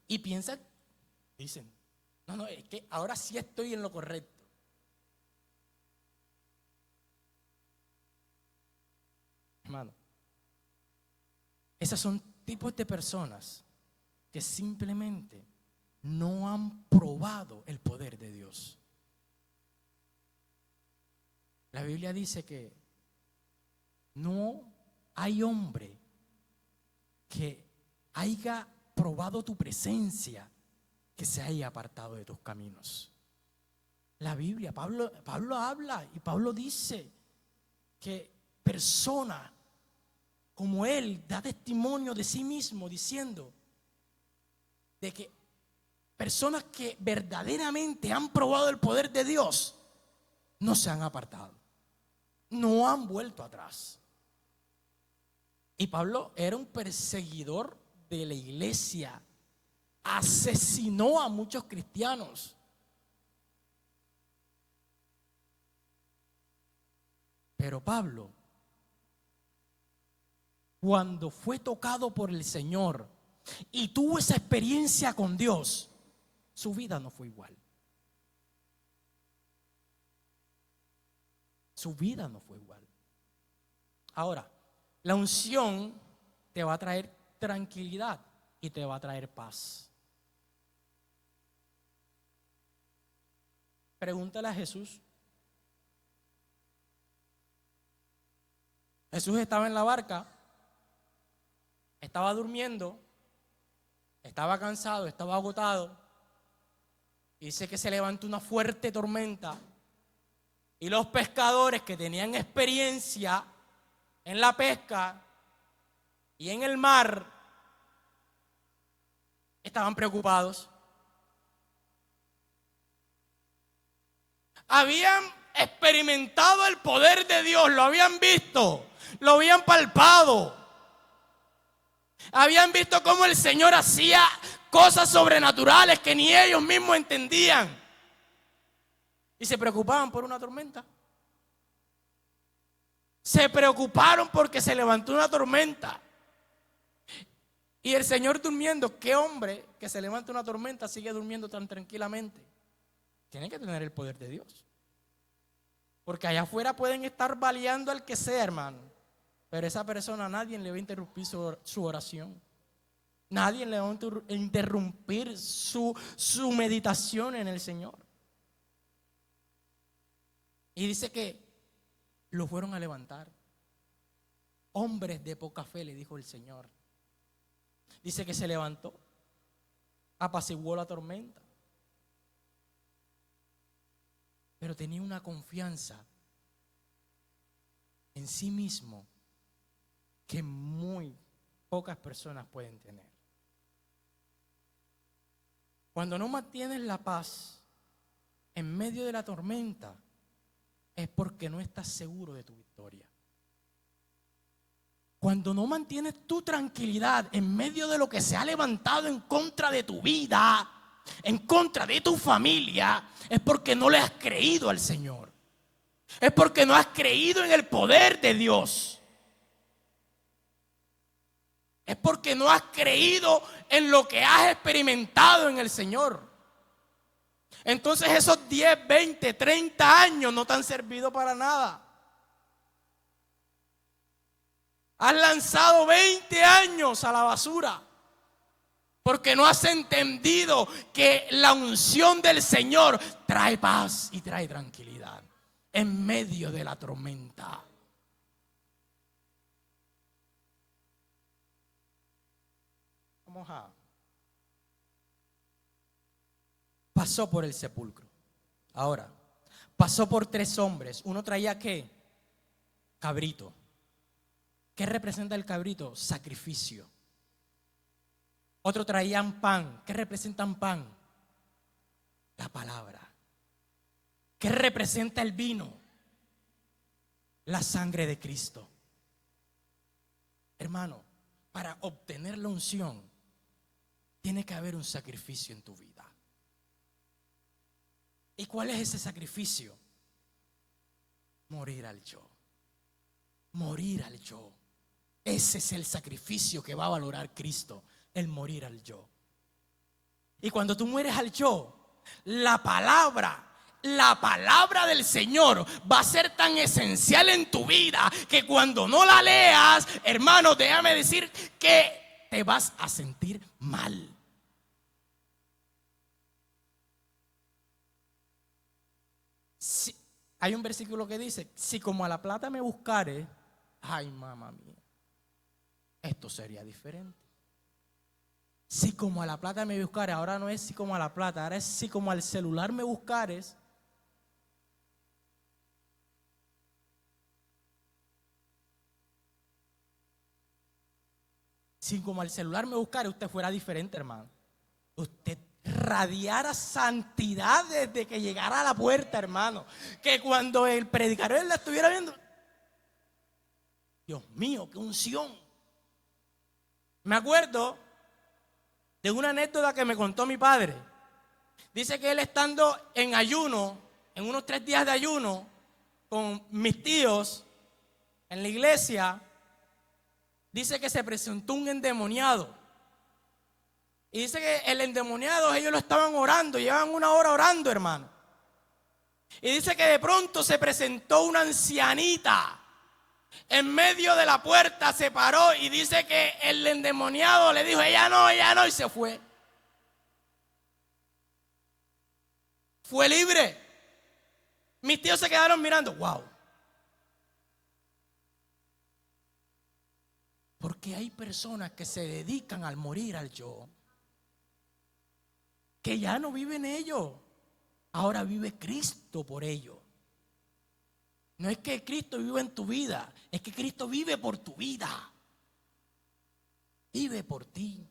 Y piensan, dicen, no, es que ahora sí estoy en lo correcto. Hermano, esos son tipos de personas que simplemente no han probado el poder de Dios. La Biblia dice que no hay hombre que haya probado tu presencia que se haya apartado de tus caminos. La Biblia, Pablo habla y Pablo dice que persona como él da testimonio de sí mismo diciendo de que personas que verdaderamente han probado el poder de Dios no se han apartado, no han vuelto atrás. Y Pablo era un perseguidor de la iglesia, asesinó a muchos cristianos. Pero Pablo, cuando fue tocado por el Señor y tuvo esa experiencia con Dios, su vida no fue igual. Su vida no fue igual. Ahora, la unción te va a traer tranquilidad y te va a traer paz. Pregúntale a Jesús. Jesús estaba en la barca, estaba durmiendo, estaba cansado, estaba agotado. Y dice que se levantó una fuerte tormenta y los pescadores que tenían experiencia en la pesca y en el mar estaban preocupados. Habían experimentado el poder de Dios, lo habían visto, lo habían palpado. Habían visto cómo el Señor hacía cosas sobrenaturales que ni ellos mismos entendían. Y se preocupaban por una tormenta. Se preocuparon porque se levantó una tormenta. Y el Señor durmiendo. ¿Qué hombre que se levanta una tormenta sigue durmiendo tan tranquilamente? Tiene que tener el poder de Dios. Porque allá afuera pueden estar baleando al que sea, hermano. Pero esa persona, nadie le va a interrumpir su oración. Nadie le va a interrumpir su meditación en el Señor. Y dice que lo fueron a levantar. Hombres de poca fe, le dijo el Señor. Dice que se levantó, apaciguó la tormenta. Pero tenía una confianza en sí mismo que muy pocas personas pueden tener. Cuando no mantienes la paz en medio de la tormenta, es porque no estás seguro de tu victoria. Cuando no mantienes tu tranquilidad en medio de lo que se ha levantado en contra de tu vida, en contra de tu familia, es porque no le has creído al Señor. Es porque no has creído en el poder de Dios. Es porque no has creído en lo que has experimentado en el Señor. Entonces esos 10, 20, 30 años no te han servido para nada. Has lanzado 20 años a la basura porque no has entendido que la unción del Señor trae paz y trae tranquilidad en medio de la tormenta. Vamos a... Pasó por el sepulcro. Ahora, pasó por 3 hombres. Uno traía ¿qué? Cabrito. ¿Qué representa el cabrito? Sacrificio. Otro traían pan. ¿Qué representan pan? La palabra. ¿Qué representa el vino? La sangre de Cristo. Hermano, para obtener la unción, tiene que haber un sacrificio en tu vida. ¿Y cuál es ese sacrificio? Morir al yo. Morir al yo. Ese es el sacrificio que va a valorar Cristo, el morir al yo. Y cuando tú mueres al yo, la palabra la palabra del Señor va a ser tan esencial en tu vida que cuando no la leas, hermano, déjame decir que te vas a sentir mal. Si, hay un versículo que dice, si como a la plata me buscares, ay, mamá mía, esto sería diferente. Si como a la plata me buscares, ahora no es si como a la plata, ahora es si como al celular me buscares. Si como al celular me buscares, usted fuera diferente, hermano. Usted radiara santidad desde que llegara a la puerta, hermano. Que cuando el predicador la estuviera viendo, Dios mío, qué unción. Me acuerdo de una anécdota que me contó mi padre. Dice que él estando en ayuno, en unos 3 días de ayuno, con mis tíos en la iglesia, dice que se presentó un endemoniado. Y dice que el endemoniado, ellos lo estaban orando, llevaban 1 hora orando, hermano. Y dice que de pronto se presentó una ancianita en medio de la puerta, se paró y dice que el endemoniado le dijo, ella no, y se fue. Fue libre. Mis tíos se quedaron mirando, wow. Porque hay personas que se dedican al morir al yo, que ya no viven ellos, ahora vive Cristo por ellos. No es que Cristo vive en tu vida, es que Cristo vive por tu vida. Vive por ti.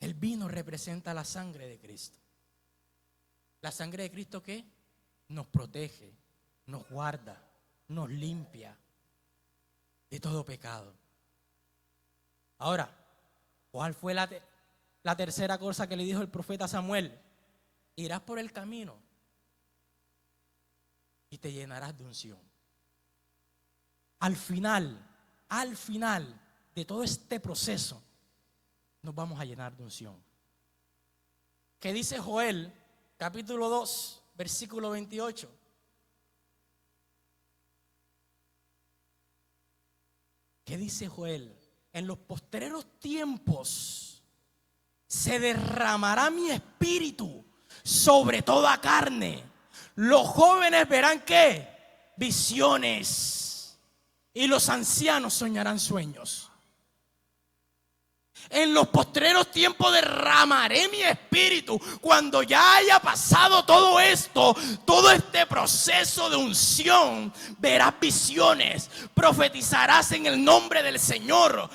El vino representa la sangre de Cristo. La sangre de Cristo, ¿qué? Nos protege, nos guarda, nos limpia de todo pecado. Ahora, ¿cuál fue la tercera cosa que le dijo el profeta Samuel? Irás por el camino y te llenarás de unción. Al final de todo este proceso, nos vamos a llenar de unción. ¿Qué dice Joel, capítulo 2, versículo 28? ¿Qué dice Joel? En los postreros tiempos se derramará mi espíritu sobre toda carne. Los jóvenes verán ¿qué? Visiones. Y los ancianos soñarán sueños. En los postreros tiempos derramaré mi espíritu. Cuando ya haya pasado todo esto, todo este proceso de unción, verás visiones, profetizarás en el nombre del Señor,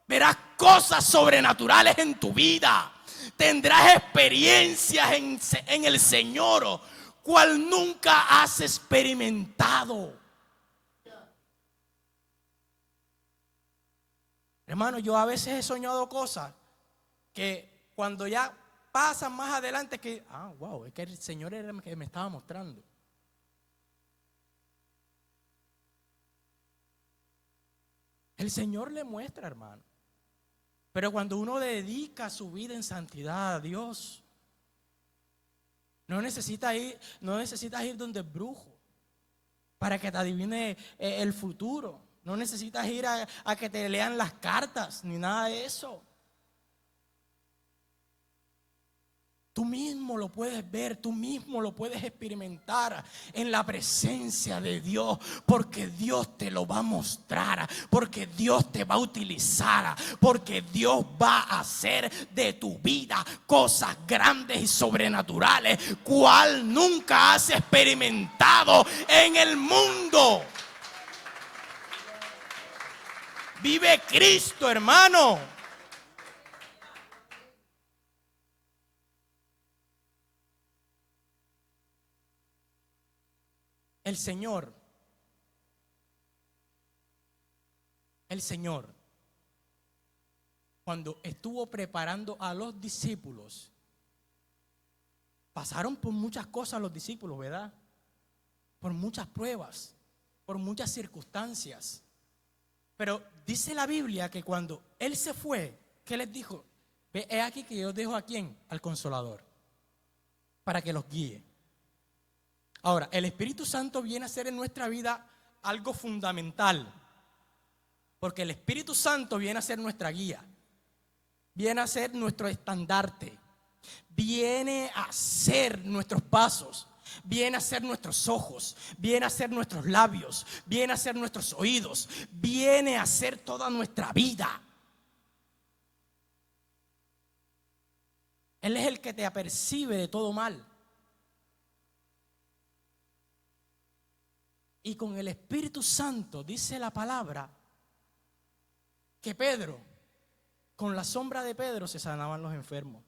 verás cosas sobrenaturales en tu vida, tendrás experiencias en el Señor, cual nunca has experimentado. Hermano, yo a veces he soñado cosas que cuando ya pasan más adelante que, wow, es que el Señor era el que me estaba mostrando. El Señor le muestra, hermano. Pero cuando uno dedica su vida en santidad a Dios, no necesitas ir donde el brujo para que te adivine el futuro. No necesitas ir a que te lean las cartas, ni nada de eso. Tú mismo lo puedes ver, tú mismo lo puedes experimentar en la presencia de Dios, porque Dios te lo va a mostrar, porque Dios te va a utilizar, porque Dios va a hacer de tu vida cosas grandes y sobrenaturales, cual nunca has experimentado en el mundo. Vive Cristo, hermano. El Señor, cuando estuvo preparando a los discípulos, pasaron por muchas cosas los discípulos, ¿verdad? Por muchas pruebas, por muchas circunstancias. Pero dice la Biblia que cuando Él se fue, ¿qué les dijo? He aquí que yo dejo a ¿quién? Al Consolador. para que los guíe. Ahora, el Espíritu Santo viene a ser en nuestra vida algo fundamental, porque el Espíritu Santo viene a ser nuestra guía, viene a ser nuestro estandarte, viene a ser nuestros pasos, viene a ser nuestros ojos, viene a ser nuestros labios, viene a ser nuestros oídos, viene a ser toda nuestra vida. Él es el que te apercibe de todo mal. Y con el Espíritu Santo dice la palabra que Pedro, con la sombra de Pedro se sanaban los enfermos.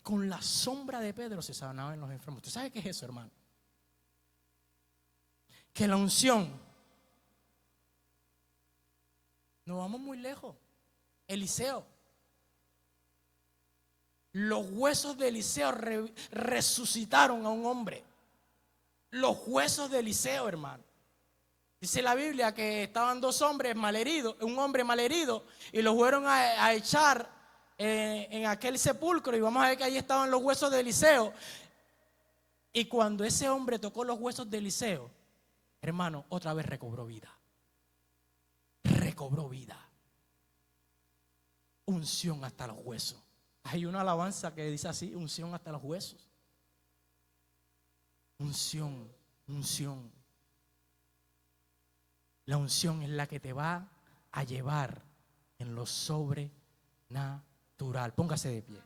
Con la sombra de Pedro se sanaban los enfermos. ¿Usted sabe qué es eso, hermano? Que la unción, no vamos muy lejos. Eliseo, los huesos de Eliseo resucitaron a un hombre. Los huesos de Eliseo, hermano. Dice la Biblia que estaban dos hombres malheridos, un hombre malherido, y los fueron a echar en aquel sepulcro, y vamos a ver que ahí estaban los huesos de Eliseo. Y cuando ese hombre tocó los huesos de Eliseo, hermano, otra vez recobró vida. Recobró vida. Unción hasta los huesos. Hay una alabanza que dice así: unción hasta los huesos. Unción, unción. La unción es la que te va a llevar en lo sobrenatural. Póngase de pie.